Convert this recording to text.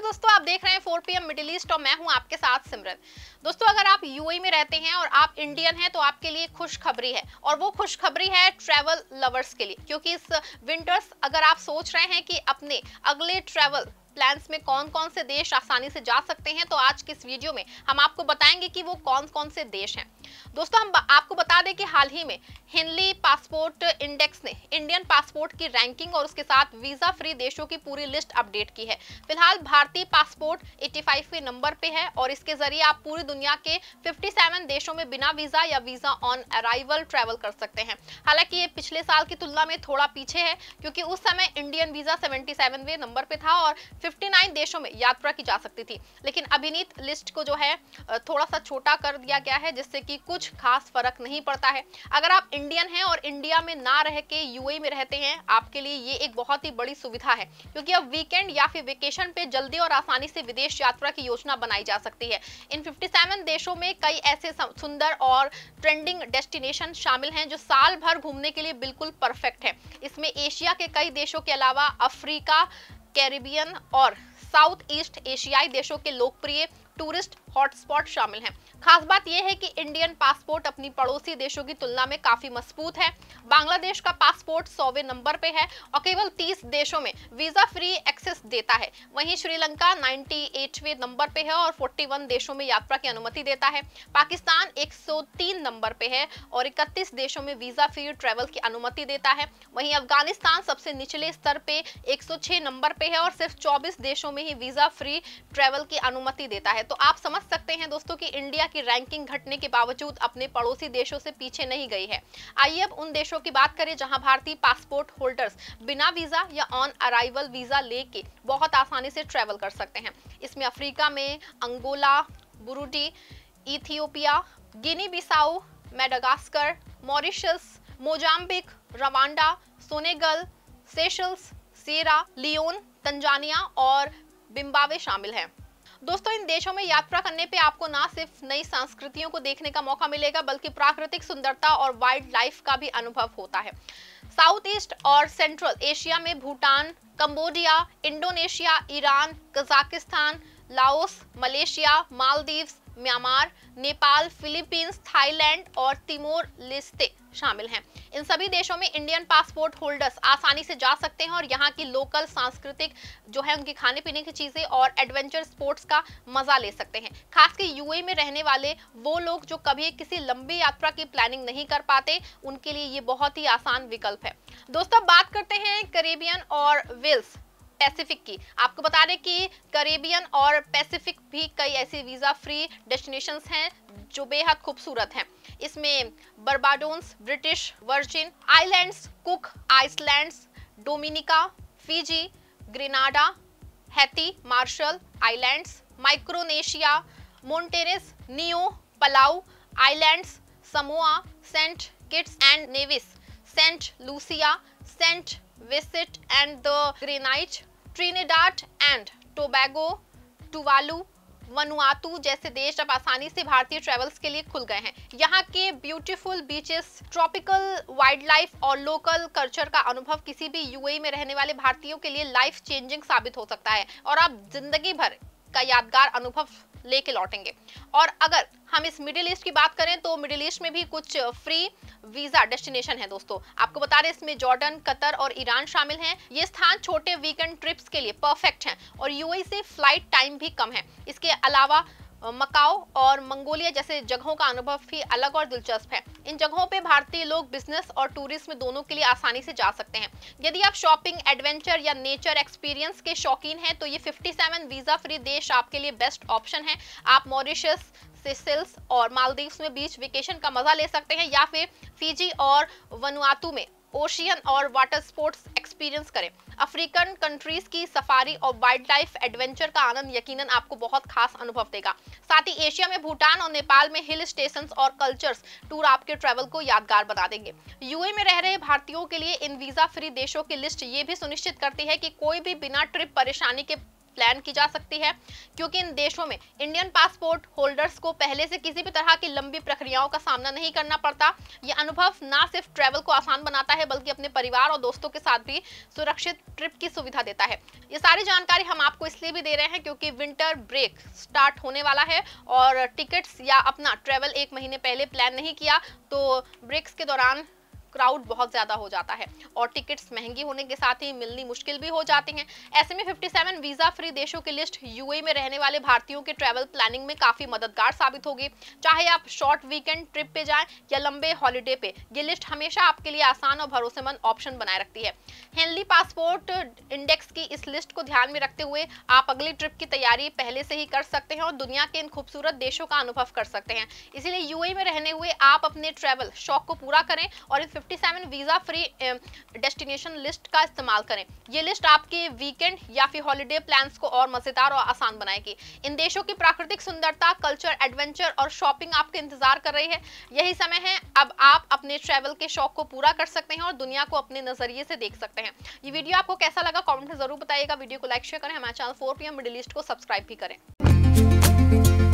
दोस्तों, आप देख रहे हैं 4 PM मिडिल ईस्ट और मैं हूं आपके साथ सिमरन। दोस्तों, अगर आप यूएई में रहते हैं और आप इंडियन हैं तो आपके लिए खुशखबरी है, और वो खुशखबरी है ट्रैवल लवर्स के लिए, क्योंकि इस विंटर्स अगर आप सोच रहे हैं कि अपने अगले ट्रैवल प्लान्स में कौन कौन से देश आसानी से जा सकते हैं, तो आज के इस वीडियो में हम आपको बताएंगे कि वो कौन कौन से देश हैं। दोस्तों, हम आपको बता दें कि हाल ही में हिंदली पासपोर्ट इंडेक्स ने इंडियन पासपोर्ट की रैंकिंग और उसके साथ वीजा फ्री देशों की पूरी लिस्ट अपडेट की है। फिलहाल भारतीय पासपोर्ट 85वें नंबर पे है और इसके जरिए आप पूरी दुनिया के 57 देशों में बिना वीजा या वीजा ऑन अराइवल ट्रैवल कर सकते हैं। हालांकि ये पिछले साल की तुलना में थोड़ा पीछे है, क्योंकि उस समय इंडियन वीजा 77वें नंबर पे था और 59 देशों में यात्रा की जा सकती थी। लेकिन अभिनीत लिस्ट को जो है थोड़ा सा छोटा कर दिया गया है, जिससे कि कुछ खास फर्क नहीं पड़ता है। अगर आप इंडियन हैं और इंडिया में ना रह के यूएई में रहते हैं, आपके लिए ये एक बहुत ही बड़ी सुविधा है, क्योंकि अब वीकेंड या फिर वेकेशन पे जल्दी और आसानी से विदेश यात्रा की योजना बनाई जा सकती है। इन 57 देशों में कई ऐसे सुंदर और ट्रेंडिंग डेस्टिनेशन शामिल हैं जो साल भर घूमने के लिए बिल्कुल परफेक्ट है। इसमें एशिया के कई देशों के अलावा अफ्रीका, कैरिबियन और साउथ ईस्ट एशियाई देशों के लोकप्रिय टूरिस्ट हॉटस्पॉट शामिल हैं। खास बात यह है कि इंडियन पासपोर्ट अपनी पड़ोसी देशों की तुलना में काफी मजबूत है। बांग्लादेश का पासपोर्ट 100वें नंबर पे है और केवल 30 देशों में वीजा फ्री एक्सेस देता है। वहीं श्रीलंका 98वें नंबर पे है और 41 देशों में यात्रा की अनुमति देता है। पाकिस्तान 103 नंबर पे है और 31 देशों में वीजा फ्री ट्रैवल की अनुमति देता है। वहीं अफगानिस्तान सबसे निचले स्तर पे 106 नंबर पे है और सिर्फ 24 देशों में ही वीजा फ्री ट्रैवल की अनुमति देता है। तो आप समझ सकते हैं दोस्तों कि इंडिया की रैंकिंग घटने के बावजूद अपने पड़ोसी देशों से पीछे नहीं गई है। आइए अब उन देशों की बात करें जहां भारतीय पासपोर्ट होल्डर्स बिना वीजा या ऑन अराइवल वीजा लेके बहुत आसानी से ट्रैवल कर सकते हैं। इसमें अफ्रीका में Angola, Burundi, Ethiopia, Guinea Bissau, Madagascar, Mauritius, Mozambique, Rwanda, Senegal, Seychelles, Sierra Leone, Tanzania और जिम्बाब्वे शामिल हैं। दोस्तों, इन देशों में यात्रा करने पे आपको ना सिर्फ नई संस्कृतियों को देखने का मौका मिलेगा, बल्कि प्राकृतिक सुंदरता और वाइल्ड लाइफ का भी अनुभव होता है। साउथ ईस्ट और सेंट्रल एशिया में Bhutan, Cambodia, Indonesia, Iran, Kazakhstan, Laos, Malaysia, Maldives, Myanmar, Nepal, Philippines, Thailand और तिमोर लेस्ते शामिल हैं। इन सभी देशों में इंडियन पासपोर्ट होल्डर्स आसानी से जा सकते हैं और यहाँ की लोकल सांस्कृतिक जो है उनकी खाने पीने की चीजें और एडवेंचर स्पोर्ट्स का मजा ले सकते हैं। खासकर यूएई में रहने वाले वो लोग जो कभी किसी लंबी यात्रा की प्लानिंग नहीं कर पाते, उनके लिए ये बहुत ही आसान विकल्प है। दोस्तों, बात करते हैं कैरेबियन और वेल्स पैसिफिक की। आपको बता दें कि कैरेबियन और पैसिफिक भी कई ऐसी वीजा फ्री डेस्टिनेशंस हैं जो बेहद खूबसूरत हैं। इसमें Barbados, British Virgin Islands, Cook Islands, Dominica, Fiji, Grenada, Haiti, Marshall Islands, Micronesia, Montserrat, Niue, Palau Islands, Samoa, Saint Kitts and Nevis, Saint Lucia, Saint Vincent and the Grenadines, Trinidad and Tobago, Tuvalu, Vanuatu जैसे देश अब आसानी से भारतीय travels के लिए खुल गए हैं। यहाँ के beautiful beaches, tropical wild life और लोकल कल्चर का अनुभव किसी भी यूएई में रहने वाले भारतीयों के लिए लाइफ चेंजिंग साबित हो सकता है और आप जिंदगी भर का यादगार अनुभव लेके लौटेंगे। और अगर हम इस मिडिल ईस्ट की बात करें तो मिडिल ईस्ट में भी कुछ फ्री वीजा डेस्टिनेशन है। दोस्तों, आपको बता दें इसमें जॉर्डन, कतर और ईरान शामिल हैं। ये स्थान छोटे वीकेंड ट्रिप्स के लिए परफेक्ट हैं और यूएई से फ्लाइट टाइम भी कम है। इसके अलावा मकाओ और मंगोलिया जैसे जगहों का अनुभव भी अलग और दिलचस्प है। इन जगहों पे भारतीय लोग बिजनेस और टूरिज्म दोनों के लिए आसानी से जा सकते हैं। यदि आप शॉपिंग, एडवेंचर या नेचर एक्सपीरियंस के शौकीन हैं तो ये 57 वीजा फ्री देश आपके लिए बेस्ट ऑप्शन है। आप मॉरिशस, सेशल्स और मालदीव्स में बीच वेकेशन का मजा ले सकते हैं या फिर फिजी और वनुआतू में ओशियन और वाटर स्पोर्ट्स एक्सपीरियंस करें। अफ्रीकन कंट्रीज की सफारी और वाइल्ड लाइफ एडवेंचर का आनंद यकीनन आपको बहुत खास अनुभव देगा। साथ ही एशिया में भूटान और नेपाल में हिल स्टेशंस और कल्चर्स टूर आपके ट्रैवल को यादगार बना देंगे। यूएई में रह रहे भारतीयों के लिए इन वीजा फ्री देशों की लिस्ट ये भी सुनिश्चित करती है कि कोई भी बिना ट्रिप परेशानी के प्लान की जा सकती है, क्योंकि इन देशों में इंडियन पासपोर्ट होल्डर्स को पहले से किसी भी तरह की लंबी प्रक्रियाओं का सामना नहीं करना पड़ता। ये अनुभव ना सिर्फ ट्रैवल को आसान बनाता है बल्कि अपने परिवार और दोस्तों के साथ भी सुरक्षित ट्रिप की सुविधा देता है। ये सारी जानकारी हम आपको इसलिए भी दे रहे हैं क्योंकि विंटर ब्रेक स्टार्ट होने वाला है और टिकट्स या अपना ट्रैवल 1 महीने पहले प्लान नहीं किया तो ब्रेक्स के दौरान क्राउड बहुत ज्यादा हो जाता है और टिकट्स महंगी होने के साथ ही मिलनी मुश्किल भी हो जाती हैं। ऐसे में 57 वीजा फ्री देशों की लिस्ट यूएई में रहने वाले भारतीयों के ट्रैवल प्लानिंग में काफी मददगार साबित होगी। चाहे आप शॉर्ट वीकेंड ट्रिप पे जाएं या लंबे हॉलिडे पे, ये लिस्ट हमेशा आपके लिए आसान और भरोसेमंद ऑप्शन बनाए रखती है। हेनली पासपोर्ट इंडेक्स की इस लिस्ट को ध्यान में रखते हुए आप अगली ट्रिप की तैयारी पहले से ही कर सकते हैं और दुनिया के इन खूबसूरत देशों का अनुभव कर सकते हैं। इसीलिए यूएई में रहने हुए आप अपने ट्रैवल शौक को पूरा करें और इस 57 वीजा फ्री डेस्टिनेशन लिस्ट का इस्तेमाल करें। ये लिस्ट आपके वीकेंड या फिर हॉलिडे प्लान्स को और मजेदार और आसान बनाएगी। इन देशों की प्राकृतिक सुंदरता, कल्चर, एडवेंचर और शॉपिंग आपके इंतजार कर रही है। यही समय है अब आप अपने ट्रैवल के शौक को पूरा कर सकते हैं और दुनिया को अपने नजरिए से देख सकते हैं। ये वीडियो आपको कैसा लगा कमेंट में जरूर बताइएगा। वीडियो को लाइक शेयर करें, हमारे चैनल 4PM मिडिल ईस्ट को सब्सक्राइब भी करें।